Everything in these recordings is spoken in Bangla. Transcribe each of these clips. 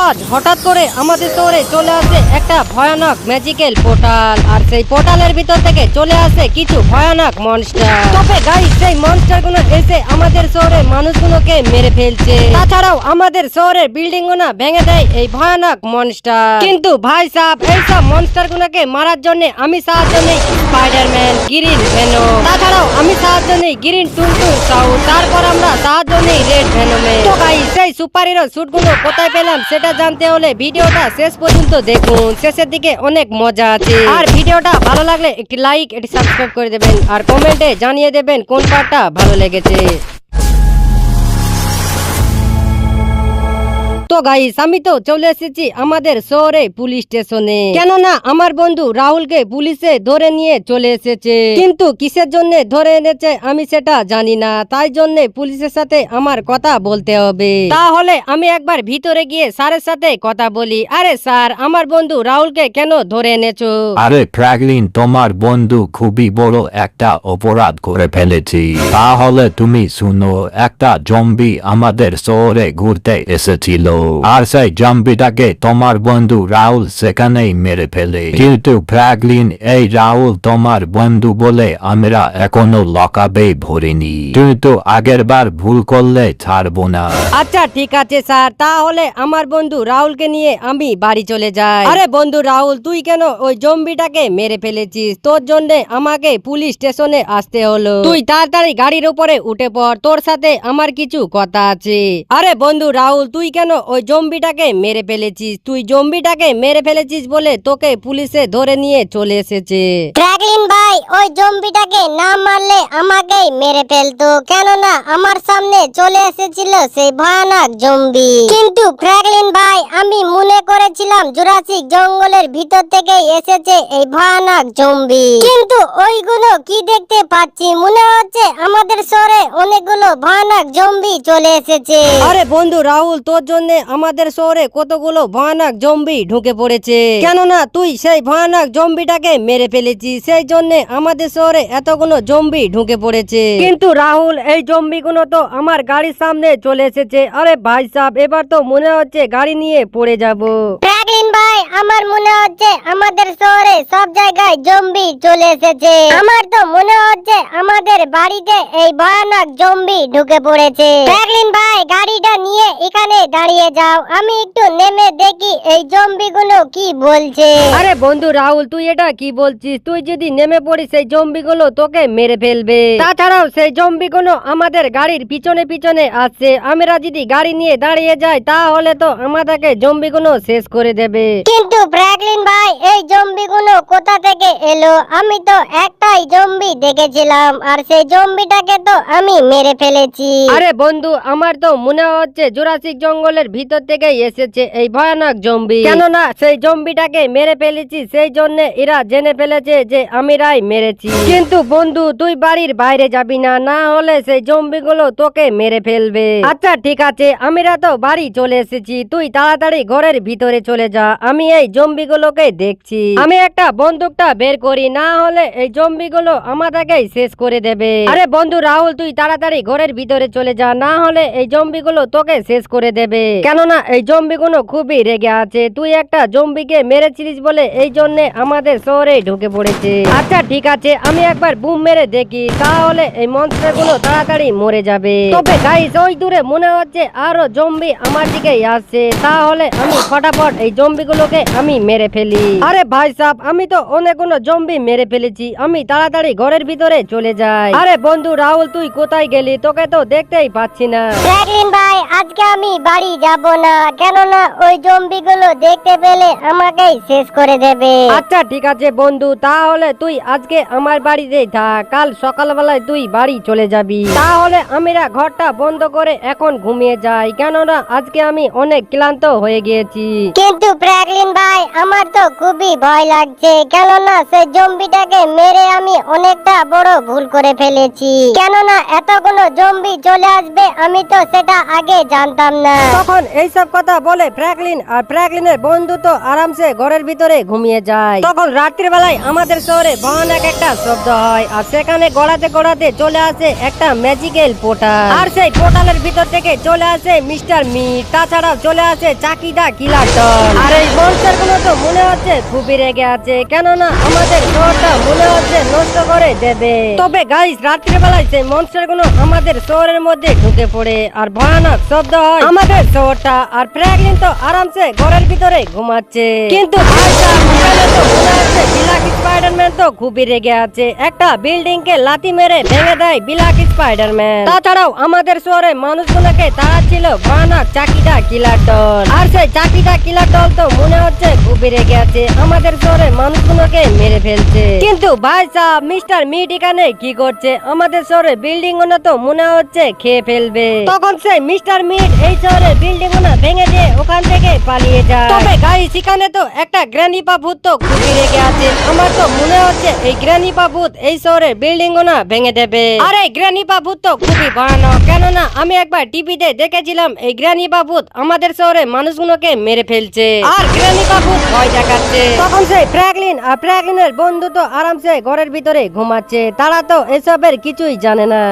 আজ হঠাৎ করে আমাদের শহরে চলে আসে একটা ভয়ানক ম্যাজিক্যাল পোর্টাল, আর সেই পোর্টালের ভিতর থেকে চলে আসে কিছু ভয়ানক মনস্টার। তবে গাইস, সেই মনস্টার গুলো এসে আমাদের শহরের মানুষগুলোকে মেরে ফেলছে। তাছাড়াও আমাদের শহরের বিল্ডিং গুলো ভেঙে দেয় এই ভয়ানক মনস্টার। কিন্তু ভাই সাহেব, এইসব মনস্টার গুলোকে মারার জন্য আমি সাহায্য নেই স্পাইডারম্যান, গ্রিন ভেনম। তাছাড়াও আমি সাহায্য নেই গ্রিন টুনটুন সাউথ। তারপর আমরা সাহায্য নেই রেড ভেনমে। তো গাইস, সেই সুপার হিরো স্যুট গুলো কোথায় পেলাম সেটা জানতে হলে ভিডিওটা শেষ পর্যন্ত দেখুন। শেষের দিকে অনেক মজা আছে। আর ভিডিওটা ভালো লাগলে একটি লাইক, একটি সাবস্ক্রাইব করে দেবেন, আর কমেন্টে জানিয়ে দেবেন কোন পার্টটা ভালো লেগেছে। তো গাইস, আমি তো চলে এসেছি আমাদের শহরে পুলিশ স্টেশনে, কেননা আমার বন্ধু রাহুলকে পুলিশে ধরে নিয়ে চলে এসেছে। কিন্তু কিসের জন্য ধরে এনেছে আমি সেটা জানি না, তাই জন্য পুলিশের সাথে আমার কথা বলতে হবে। তাহলে আমি একবার ভিতরে গিয়ে স্যারের সাথে কথা বলি। আরে স্যার, আমার বন্ধু রাহুলকে কেন ধরে এনেছো? আরে ফ্র্যাঙ্কলিন, তোমার বন্ধু খুবই বড় একটা অপরাধ করে ফেলেছি। তাহলে তুমি শুনো, একটা জম্বি আমাদের শহরে ঘুরতে এসেছিল, আর সেই জম্বিটাকে তোমার বন্ধু রাহুল সেখানেই মেরে ফেলে। কিন্তু ফ্র্যাঙ্কলিন, এই রাহুল তোমার বন্ধু বলে আমরা এখনো লকআপে ভরিনি, কিন্তু আগের বার ভুল করলে ছাড়বো না। আচ্ছা ঠিক আছে স্যার, তাহলে আমার বন্ধু রাহুলকে নিয়ে আমি বাড়ি চলে যাই। আরে বন্ধু রাহুল, তুই কেন ওই জম্বিটাকে মেরে ফেলেছিস? তোর জন্য আমাকে পুলিশ স্টেশনে আসতে হলো। তুই তাড়াতাড়ি গাড়ির উপরে উঠে পড়, তোর সাথে আমার কিছু কথা আছে। আরে বন্ধু রাহুল, তুই কেন ওই জম্বিটাকে মেরে ফেলেছিস? তুই জম্বিটাকে মেরে ফেলেছিস বলে তোকে পুলিশে ধরে নিয়ে চলে এসেছে। ফ্র্যাঙ্কলিন ভাই, ওই জম্বিটাকে না মারলে আমাকেই মেরে ফেলতো, কেননা আমার সামনে চলে এসেছিল সেই ভয়ানক জম্বি। কিন্তু ফ্র্যাঙ্কলিন ভাই, আমি মনে করেছিলাম জুরাসিক জঙ্গলের ভিতর থেকে এসেছে এই ভয়ানক জম্বি, কিন্তু ওইগুলো কি দেখতে পাচ্ছি, মনে হচ্ছে আমাদের শহরে অনেকগুলো ভয়ানক জম্বি চলে এসেছে। আরে বন্ধু রাহুল, তোর জন্য আমাদের শহরে কতগুলো ভয়ানক জম্বি ঢুকে পড়েছে, কেননা তুই সেই ভয়ানক জম্বিটাকে মেরে ফেলেছিস, সেই জন্য আমাদের শহরে এতগুলো জম্বি ঢুকে পড়েছে। কিন্তু রাহুল, এই জম্বিগুলো তো আমার গাড়ির সামনে চলে এসেছে। আরে ভাই সাহেব, এবার তো মনে হচ্ছে গাড়ি নিয়ে পড়ে যাব। ফ্র্যাঙ্কলিন ভাই, আমার মনে হচ্ছে আমাদের শহরে সব জায়গায় জম্বি চলে এসেছে। আমার তো মনে হচ্ছে আমাদের বাড়িতে এই ভয়ানক জম্বি ঢুকে পড়েছে। ফ্র্যাঙ্কলিন ভাই, গাড়িটা নিয়ে এখানে দাঁড়িয়ে যাও, আমি একটু নেমে দেখি এই জম্বিগুলো কি বলছে। আরে বন্ধু রাহুল, তুই এটা কি বলছিস? তুই যদি নেমে পড়িস সেই জম্বিগুলো তোকে মেরে ফেলবে। তাছাড়াও সেই জম্বিগুলো আমাদের গাড়ির পিছনে পিছনে আসছে। আমরা যদি গাড়ি নিয়ে দাঁড়িয়ে যাই তাহলে তো আমাদেরকে জম্বিগুলো শেষ করে দেবে। কিন্তু ফ্র্যাঙ্কলিন ভাই, এই জম্বিগুলো কোথা থেকে এলো? আমি তো একটাই জম্বি দেখেছিলাম, আর সেই জম্বিটাকে তো আমি মেরে ফেলেছি। আরে বন্ধু, আমার তো মনে হচ্ছে জুরাসিক জঙ্গলের ভিতর থেকে এসেছে এই ভয়ানক জম্বি, কেননা সেই জম্বিটাকে মেরে ফেলেছি, সেই জন্য এরা জেনে ফেলেছে যে আমিরাই মেরেছি। কিন্তু বন্ধু, তুই বাড়ির বাইরে যাবি না, না হলে সেই জম্বিগুলো তোকে মেরে ফেলবে। আচ্ছা ঠিক আছে, আমিরা তো বাড়ি চলে এসেছি, তুই তাড়াতাড়ি ঘরের ভিতরে চলে যা, আমি এই জম্বিগুলোকে দেখছি। আমি একটা বন্দুকটা বের করি, না হলে এই জম্বিগুলো আমাদেরকেই শেষ করে দেবে। আরে বন্ধু রাহুল, তুই তাড়াতাড়ি ঘরের ভিতরে চলে যা, না হলে এই জম্বিগুলো তোকে শেষ করে দেবে, কেননা এই জম্বিগুলো খুবই রেগে আছে। তুই একটা জম্বিকে মেরেছিলিস বলে এই জন্য আমাদের শহরে ঢুকে পড়েছে। আচ্ছা ঠিক আছে, আমি একবার বুম মেরে দেখি, তাহলে এই মনস্টার গুলো তাড়াতাড়ি মরে যাবে। তবে গাইস, ওই দূরে মনে হচ্ছে আরো জম্বি আমার দিকে আসছে, তাহলে আমি ফটাফট এই জম্বিগুলোকে আমি মেরে ফেলি। আরে ভাই সাহেব, আমি তো অনেকগুলো জম্বি মেরে ফেলেছি, আমি তাড়াতাড়ি ঘরের ভিতরে চলে যাই। আরে বন্ধু রাহুল, তুই কোথায় গেলি? তোকে তো দেখতেই পাচ্ছি না। ফ্র্যাঙ্কলিন ভাই, আজকে আমি বাড়ি যাব না, কেননা ওই জম্বিগুলো দেখতে পেলে আমাকেই শেষ করে দেবে। আচ্ছা ঠিক আছে বন্ধু, তাহলে তুই আজকে আমার বাড়িতেই থাক, কাল সকালবেলায় তুই বাড়ি চলে যাবি। তাহলে আমরা ঘরটা বন্ধ করে এখন ঘুমিয়ে যাই, কেননা আজকে আমি অনেক ক্লান্ত হয়ে গিয়েছি। কিন্তু ফ্র্যাঙ্কলিন ফ্র্যাঙ্কলিন ভাই আমার তো খুবই ভয় লাগছে, কেননা সেই জম্বিটাকে মেরে আমি অনেকটা বড় ভুল করে ফেলেছি। কেননা এতগুলো জম্বি চলে আসবে আমি তো সেটা আগে জানতাম না। তখন এইসব কথা বলে ফ্র্যাঙ্কলিন আর ফ্র্যাঙ্কলিনের বন্ধু তো আরামসে ঘরের ভিতরে ঘুমিয়ে যায়। তখন রাত্রির বেলায় আমাদের শহরে ভয়ানক একটা শব্দ হয় আর সেখানে গড়াতে গড়াতে চলে আসে একটা ম্যাজিক্যাল পোর্টাল। আর সেই পোর্টালের ভিতর থেকে চলে আসে মিস্টার মিট, তাছাড়াও চলে আসে চাকিদা কিলার ডল। আর এই মনস্টার গুলো তো মনে হচ্ছে খুবই রেগে আছে, কেননা আমাদের শহরটা মনে হচ্ছে নষ্ট করে দেবে। তবে গাইস রাত্রির বেলায় সেই মনস্টার গুলো আমাদের শহরের মধ্যে ঢুকে পড়ে আর ভয়ানক শব্দ হয় আমাদের শহরটা। আর ফ্র্যাঙ্কলিন তো আরামসে ঘরের ভিতরে ঘুমাচ্ছে, কিন্তু ভাইটা এখানে তো মনে হচ্ছে ব্ল্যাক স্পাইডারম্যান তো খুবই রেগে আছে। একটা বিল্ডিং কে লাথি মেরে ভেঙে দেয় ব্ল্যাক স্পাইডারম্যান। তাছাড়াও আমাদের শহরে মানুষগুলোকে তারা ছিল ভয়ানক চাকিদা কিলার দল। আর সেই চাকিদা কিলার দল তো মনে হচ্ছে খুবই রেগে আছে, আমাদের শহরে মানুষগুলোকে মেরে ফেলছে। কিন্তু ভাই সাহেব মিস্টার মিট এখানে কি করছে? আমাদের শহরে বিল্ডিং গুলো তো মনে হচ্ছে খেয়ে ফেলবে। তখন সেই মিস্টার মিট এই শহরে বিল্ডিং গুলো ভেঙে দিয়ে ওখান থেকে পালিয়ে যায়। তবে গাইস এখানে তো একটা গ্র্যানিপা ভূত তো খুবই রেগে আছে, আমার তো মনে হচ্ছে এই গ্র্যানিপা ভূত এই শহরের বিল্ডিং গুলো ভেঙে দেবে। আর এই গ্র্যানিপা ভূত তো খুবই ভয়ানক, কেননা আমি একবার টিভিতে দেখেছিলাম এই গ্র্যানিপা ভূত আমাদের শহরে মানুষগুলোকে মেরে ফেলছে আর গ্র্যানিপা ভূত ভয় দেখাচ্ছে। তখন সেই ফ্র্যাঙ্কলিন আর ফ্র্যাঙ্কলিনের বন্ধু তো আরামসে ঘরের ভিতরে ঘুমাচ্ছে, তারা তো এসবের কিছুই জানে না।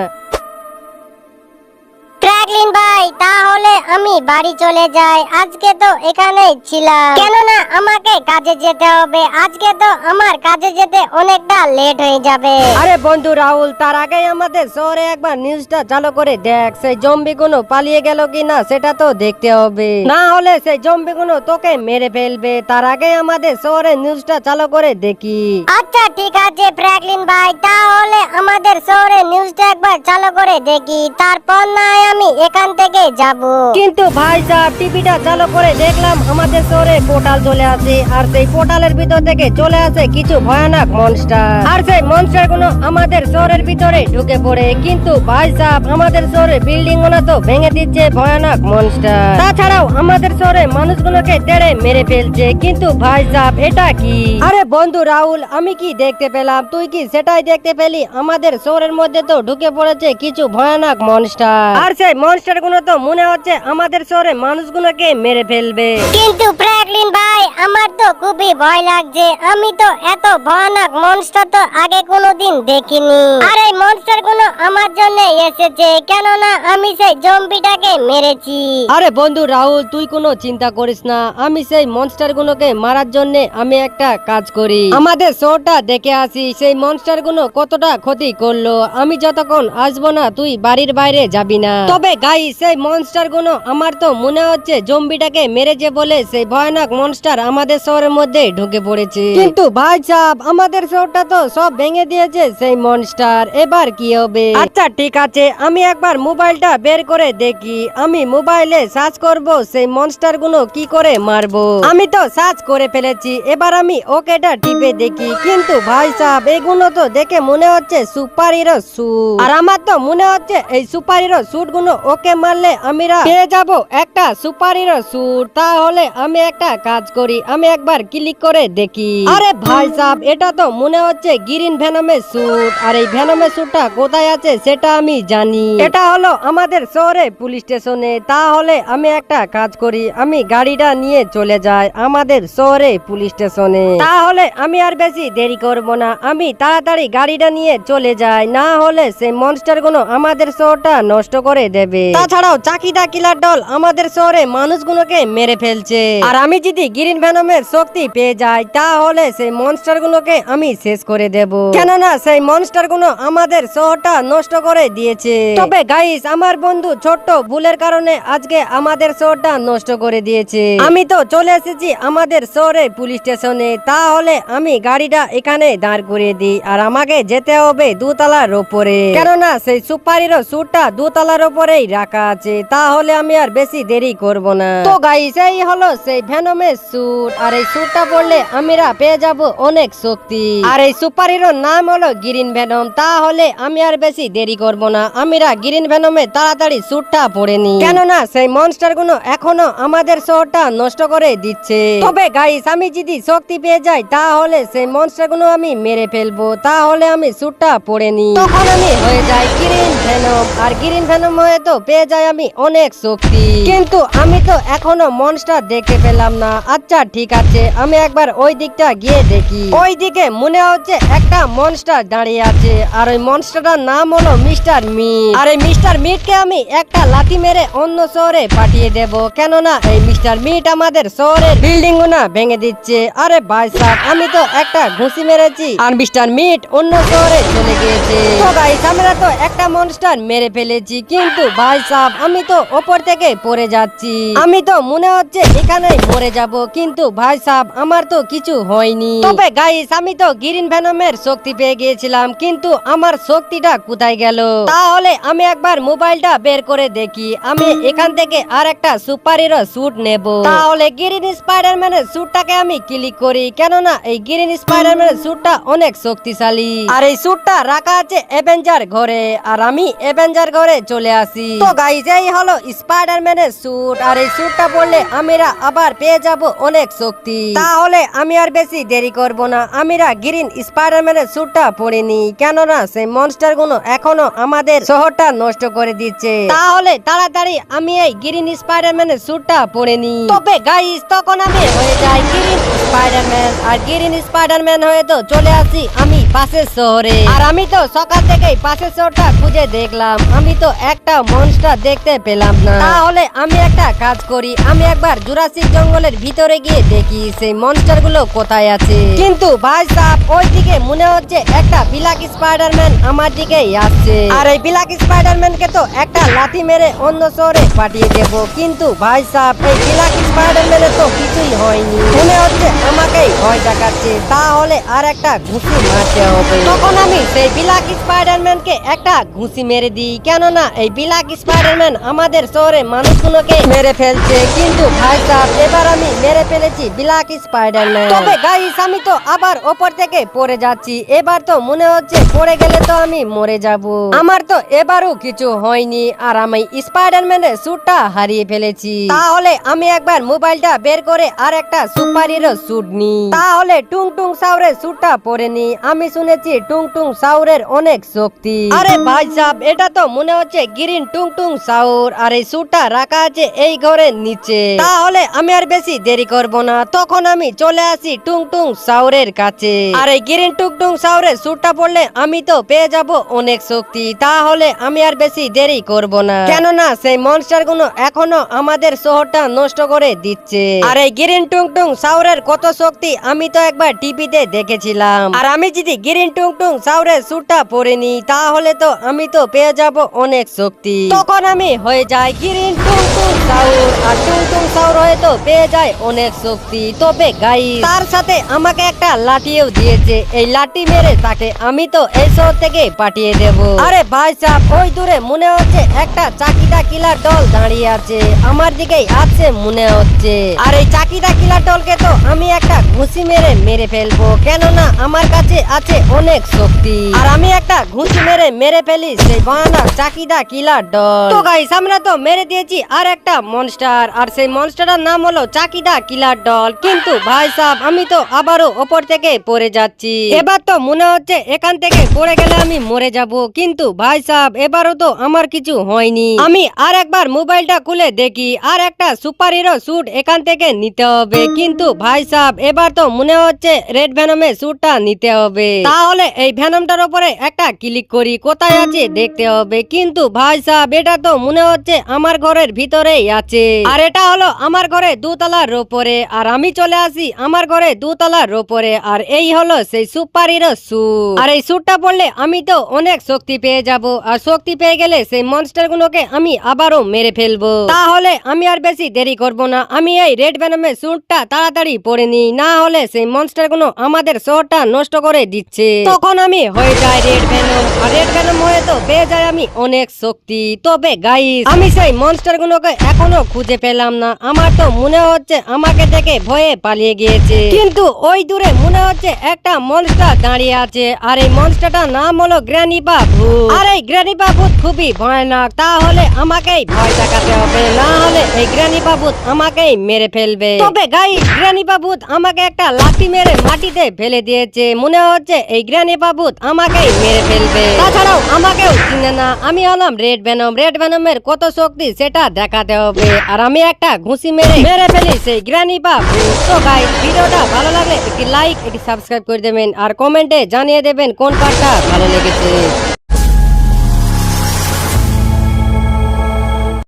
ফ্র্যাঙ্কলিন ভাই তাহলে আমি বাড়ি চলে যাই, আজকে তো এখানেই ছিলাম, কেননা আমাকে কাজে যেতে হবে। আজকে তো আমার কাজে যেতে অনেকটা লেট হয়ে যাবে। আরে বন্ধু রাহুল, তার আগে আমাদের শহরে একবার নিউজটা চালু করে দেখ, সেই জম্বি গুলো পালিয়ে গেল কিনা সেটা তো দেখতে হবে, না হলে সেই জম্বি গুলো তোকে মেরে ফেলবে। তার আগে আমাদের শহরে নিউজটা চালু করে দেখি। আচ্ছা ঠিক আছে ফ্র্যাঙ্কলিন ভাই, তাহলে আমাদের শহরে নিউজটা একবার চালু করে দেখি, তারপর না হয় আমি এখান থেকে যাব। কিন্তু ভাই সাহেব টিভিটা চালু করে দেখলাম আমাদের শহরে পোর্টাল চলে আসে, আর সেই পোর্টালের ভিতর থেকে চলে আসে কিছু ভয়ানক মনস্টার। আর সেই মনস্টার গুলো আমাদের শহরের ভিতরে ঢুকে পড়ে, কিন্তু ভাই সাহেব আমাদের শহরে বিল্ডিং গুলো তো ভেঙে দিচ্ছে ভয়ানক মনস্টার। তাছাড়াও আমাদের শহরে মানুষগুলোকে তেড়ে মেরে ফেলছে। কিন্তু ভাই সাহেব এটা কি? আরে বন্ধু রাহুল, আমি কি দেখতে পেলাম, তুই কি সেটাই দেখতে পেলি? আমাদের শহরের মধ্যে তো ঢুকে পড়েছে কিছু ভয়ানক মনস্টার, আর সেই মনস্টার গুলো তো মনে হচ্ছে আমাদের শহরে মানুষগুলোকে মেরে ফেলবে। কিন্তু ফ্র্যাঙ্কলিন ভাই আমার তো খুবই ভয় লাগছে, আমি তো এত ভয়ানক মনস্টার তো আগে কোনোদিন দেখিনি। আর এই মনস্টার গুলো আমার জন্য এসেছে, কেননা আমি সেই জম্বিটাকে মেরেছি। আরে বন্ধু রাহুল, তুই কোনো চিন্তা করিস না, আমি সেই মনস্টার গুলোকে মারার জন্য আমি একটা কাজ করি, আমাদের শহরটা দেখে আসি সেই মনস্টার গুলো কতটা ক্ষতি করলো। আমি যতক্ষণ আসবো না তুই বাড়ির বাইরে যাবি না। তবে গাই সেই মনস্টার গুলো আমার তো মনে হচ্ছে জম্বিটাকে মেরেছে বলে সেই ভয়ানক মনস্টার আমাদের শহরের মধ্যে ঢুকে পড়েছে। কিন্তু ভাই সাহেব আমাদের শহরটা তো সব ভেঙে দিয়েছে সেই মনস্টার, এবার কি হবে? আচ্ছা ঠিক আছে, আমি একবার মোবাইলটা বের করে দেখি, আমি মোবাইলে সার্চ করব সেই মনস্টার গুলো কি করে মারবো। আমি তো সার্চ করে ফেলেছি, এবার আমি ওকেটা টিপে দেখি। কিন্তু ভাই সাহেব এগুলো তো দেখে মনে হচ্ছে সুপার হিরো স্যুট, আর আমার তো মনে হচ্ছে এই সুপার হিরো স্যুট গুলো ওকে মারলে আমরা পেয়ে যাব একটা সুপার হিরো স্যুট। তাহলে আমি একটা কাজ করি, আমি একবার ক্লিক করে দেখি। আরে ভাই সাহেব এটা তো মনে হচ্ছে গ্রিন ভেনমের স্যুট, আর এই ভেনমের স্যুটটা কোথায় আছে সেটা আমি জানি, এটা হলো আমাদের শহরে পুলিশ স্টেশনে। তাহলে আমি একটা কাজ করি, আমি গাড়িটা নিয়ে চলে যাই আমাদের শহরে পুলিশ স্টেশনে। তাহলে আমি আর বেশি দেরি করব না, আমি তাড়াতাড়ি গাড়িটা নিয়ে চলে যাই, না হলে সেই মনস্টার গুলো আমাদের শহরটা নষ্ট করে দেবে। তাছাড়াও চাকিদা কিলার দল আমাদের শহরে মানুষগুলোকে মেরে ফেলছে, আর আমি যদি গ্রিন ভেনমের শক্তি পেয়ে যাই তাহলে সেই মনস্টার গুলোকে আমি শেষ করে দেব, কেননা সেই মনস্টার গুলো আমাদের শহরটা নষ্ট করে দিয়েছে। তবে গাইস আমার বন্ধু ছোট্ট ভুলের কারণে আজকে আমাদের শহরটা নষ্ট করে দিয়েছে। আমি তো চলে এসেছি আমাদের শহরে পুলিশ স্টেশনে, তাহলে আমি গাড়িটা এখানে দাঁড় করিয়ে দিই, আর আমাকে যেতে হবে দোতলার উপরে, কেননা সেই সুপার হিরো স্যুটটা দোতলার উপরেই রাখা আছে। তাহলে আমি আর বেশি দেরি করব না। তো গাইস এই হলো সেই ভেনমের স্যুট, আর এই স্যুটটা পরলে আমরা পেয়ে যাব অনেক শক্তি। আর এই সুপার হিরোর নাম হলো গ্রিন ভেনম। তাহলে আমি আর বেশি দেরি করব না, আমরা গ্রিন ভেনমে তাড়াতাড়ি স্যুটটা পরে নি, কেননা সেই মনস্টার গুলো এখনো আমাদের শহরটা নষ্ট করে দিচ্ছে। তবে গাইস, আমি যদি শক্তি পেয়ে যাই তাহলে সেই মনস্টার গুলো আমি মেরে ফেলবো। তাহলে আমি স্যুটটা পরে নি, তখন আমি হয়ে যাই গ্রিন ভেনম। আর গ্রিন ভেনম হয়ে তো পেয়ে যাই আমি অনেক শক্তি। কিন্তু আমি তো এখনো মনস্টার দেখতে পেলাম না। আচ্ছা ঠিক আছে, আমি একবার ওই দিকটা গিয়ে দেখি। ওই দিকে মনে হচ্ছে একটা মনস্টার দাঁড়িয়ে আছে, আর ওই মনস্টারটার নাম হলো মিস্টার মিট। আর এই মিস্টার মিটকে আমি একটা লাথি মেরে অন্য শহরে পাঠিয়ে দেব, কেননা এই মিস্টার মিট আমাদের শহরের বিল্ডিং গুলো ভেঙে দিচ্ছে। আরে ভাই সাহেব, আমি তো একটা ঘুষি মেরেছি আর মিস্টার মিট অন্য শহরে চলে গিয়েছে। তো গাইস, আমরা তো একটা মনস্টার মেরে ফেলেছি, কিন্তু ভাই সাহেব আমি তো ওপর থেকে পড়ে যাচ্ছি। আমি তো মনে হচ্ছে এখানেই মরে যাব, কিন্তু ভাই সাহেব আমার তো কিছু হয়নি। তবে গাইস, আমি তো গ্রিন ভেনমের শক্তি পেয়ে গিয়েছিলাম, কিন্তু আমার শক্তিটা কোথায় গেল? তাহলে আমি একবার মোবাইলটা বের করে দেখি। আমি এখান থেকে আর একটা সুপার হিরো স্যুট নেব। তাহলে গ্রিন স্পাইডারম্যানের স্যুটটাকে আমি ক্লিক করি, কেননা এই গ্রিন স্পাইডারম্যানের স্যুটটা অনেক শক্তিশালী। আর এই স্যুটটা রাখা আছে অ্যাভেঞ্জার ঘরে, আর আমি অ্যাভেঞ্জার ঘরে চলে আসি। তো গাইস, এই হলো স্পাইডারম্যানের স্যুট, আর এই স্যুটটা পরলে আমরা আবার পেয়ে যাব অনেক শক্তি। তাহলে আমি আর বেশি দেরি করব না, আমরা গ্রিন স্পাইডারম্যানের স্যুটটা পরে নি, কেননা সেই মনস্টার গুলো এখনো আমাদের শহরটা নষ্ট করে দিচ্ছে। তাহলে তাড়াতাড়ি আমি এই গ্রিন স্পাইডারম্যানের স্যুটটা পরে নি। তবে গাইস, তখন আমি হয়ে যাই গ্রিন স্পাইডারম্যান। আর গ্রিন স্পাইডারম্যান হয়ে তো চলে আসি আমি পাশের শহরে। আর আমি তো সকাল থেকেই পাশের শহরটা খুঁজে দেখলাম, আমি তো একটা মনস্টার দেখতে পেলাম না। তাহলে আমি একটা কাজ করি, আমি একবার জুরাসিক জঙ্গলের ভিতরে গিয়ে দেখি সেই মনস্টার গুলো কোথায় আছে। কিন্তু ভাই সাহেব, ওই দিকে মনে হচ্ছে একটা ব্ল্যাক স্পাইডারম্যান আমার দিকেই আসছে। আর এই ব্ল্যাক স্পাইডারম্যানকে তো একটা লাথি মেরে অন্য শহরে পাঠিয়ে দেব, কিন্তু ভাই সাহেব এই ব্ল্যাক স্পাইডারম্যানের তো কিছুই হয়নি, মনে হচ্ছে আমাকেই ভয় দেখাচ্ছে। তাহলে আর একটা ঘুষি মারতে হবে। তখন আমি সেই ব্ল্যাক স্পাইডারম্যানকে একটা ঘুষি মেরে দিই, কেননা এই ব্ল্যাক স্পাইডারম্যান আমাদের শহরে মানুষগুলোকে মেরে ফেলছে। কিন্তু ভাই সাহেব, এবার আমি মেরে ফেলেছি ব্ল্যাক স্পাইডারম্যান। তবে গাইস, আমি তো আবার ওপর থেকে পড়ে যাচ্ছি। এবার তো মনে হচ্ছে পড়ে গেলে তো আমি মরে যাব। আমার তো এবারও কিছু হয়নি, আর আমি স্পাইডারম্যানের স্যুটটা হারিয়ে ফেলেছি। তাহলে আমি একবার মোবাইলটা বের করে আর একটা সুপার হিরো স্যুট নি। তাহলে টুং টুং সাউরের স্যুটটা পরে নি। আমি শুনেছি টুং টুং সাউরের অনেক শক্তি। আরে ভাই সাহেব, এটা তো মনে হচ্ছে গ্রিন টুং টুং সাউর, আর এই স্যুটটা রাখা আছে এই ঘরের নিচে। তাহলে আমি আর বেশি দেরি করব না, তখন আমি চলে আসি টুং টুং সাউরের কাছে। আর এই গ্রিন টুং টুং সাউরের স্যুটটা পরলে আমি তো পেয়ে যাব অনেক শক্তি। তাহলে আমি আর বেশি দেরি করব না, কেননা সেই মনস্টার গুলো এখনো আমাদের শহরটা নষ্ট করে দিচ্ছে। আর এই গ্রিন টুং টুং সাউরের কত শক্তি আমি তো একবার টিভিতে দেখেছিলাম। আর আমি যদি গ্রিন টুং টুং সাউরের স্যুটটা পরে নি, তাহলে তো আমি তো পেয়ে যাব অনেক শক্তি। তখন আমি হয়ে যাই গ্রিন টুং টুং সাউর, আর টুং টুং সাউর হয়ে তো পেয়ে যায় অনেক শক্তি। তবে গাইস, তার সাথে আমাকে একটা লাঠিও দিয়েছে, এই লাঠি মেরে তাকে আমি তো এই শহর থেকে পাঠিয়ে দেব। আরে ভাই সাহেব, ওই দূরে মনে হচ্ছে একটা চাকিদা কিলার দল দাঁড়িয়ে আছে, আমার দিকেই আছে মনে হচ্ছে। আর এই চাকিদা কিলার দলকে তো আমি একটা ঘুষি মেরে ফেলবো, কেননা আমার কাছে আছে অনেক শক্তি। আর আমি একটা ঘুষি মেরে ফেলি সেই ভয়ানক চাকিদা কিলার দল। তো গাইস, আমরা তো মেরে দিয়েছি আর একটা মনস্টার, আর সেই মনস্টারের নাম হলো চাকিদা কিলার দল। কিন্তু ভাই সাহেব, আমি তো আবারও ওপর থেকে পড়ে যাচ্ছি। এবার তো মনে হচ্ছে এখান থেকে পড়ে গেলে আমি মরে যাব, কিন্তু ভাই সাহেব এবারও তো আমার কিছু হয়নি। আমি আর একবার মোবাইলটা খুলে দেখি, আর একটা সুপার হিরো স্যুট এখান থেকে নিতে হবে। কিন্তু ভাই সাহেব, এবার তো মনে হচ্ছে রেড ভেনমের স্যুটটা নিতে হবে। তাহলে এই ভেনমটার উপরে একটা ক্লিক করি, কোথায় আছে দেখতে হবে। কিন্তু ভাই সাহেব, এটা তো মনে হচ্ছে আমার ঘরের ভিতরেই আছে, আর এটা হলো আমার ঘরে দোতলার উপরে। আর আমি চলে আসি আমার ঘরে দোতলার উপরে, আর এই হলো সেই সুপার হিরো স্যুট। আর এই স্যুটটা পরলে আমি তো অনেক শক্তি পেয়ে যাব, আর শক্তি পেয়ে গেলে সেই মনস্টার গুলোকে আমি আবারও মেরে ফেলবো। তাহলে আমি আর বেশি দেরি করব না, আমি এই রেড ভেনমের স্যুটটা তাড়াতাড়ি পরে নি, না হলে সেই মনস্টার গুলো আমাদের শহরটা নষ্ট করে দিচ্ছে। তখন আমি হয়ে যাই রেড ভেনম, আর রেড ভেনম হয়ে তো পেয়ে যাই আমি অনেক শক্তি। তবে গাইস, আমি সেই মনস্টার গুলোকে এখনো খুঁজে পেলাম না। আমার তো মনে হচ্ছে আমাকে দেখে ভয়ে পালিয়ে গিয়েছে, কিন্তু ওই দূরে মনে হচ্ছে একটা মনস্টার দাঁড়িয়ে আছে, আর এই মনস্টারটার নাম হলো গ্র্যানিপা ভূত। আর এই গ্র্যানিপা ভূত খুবই ভয়ানক, তাহলে আমাকেই ভয় দেখাতে হবে, না হলে এই গ্র্যানিপা ভূত আমাকেই মেরে ফেলবে। তবে গাইস, গ্র্যানিপা ভূত আমাকে একটা লাথি মেরে মাটিতে ফেলে দিয়েছে, মনে হচ্ছে এই গ্র্যানিপা ভূত আমাকেই মেরে ফেলবে। তাছাড়াও আমাকেও চিনে না, আমি হলাম রেড ভেনম। রেড ভেনমের কত শক্তি সেটা দেখাতে হবে, আর আমি একটা ঘুষি মেরে ফেলি সেই গ্র্যানিপা ভূত। তো গাইস, ভিডিওটা ভালো লাগলে একটি লাইক, একটি সাবস্ক্রাইব করে দেবেন, আর কমেন্টে জানিয়ে দেবেন কোন পার্টটা ভালো লেগেছে।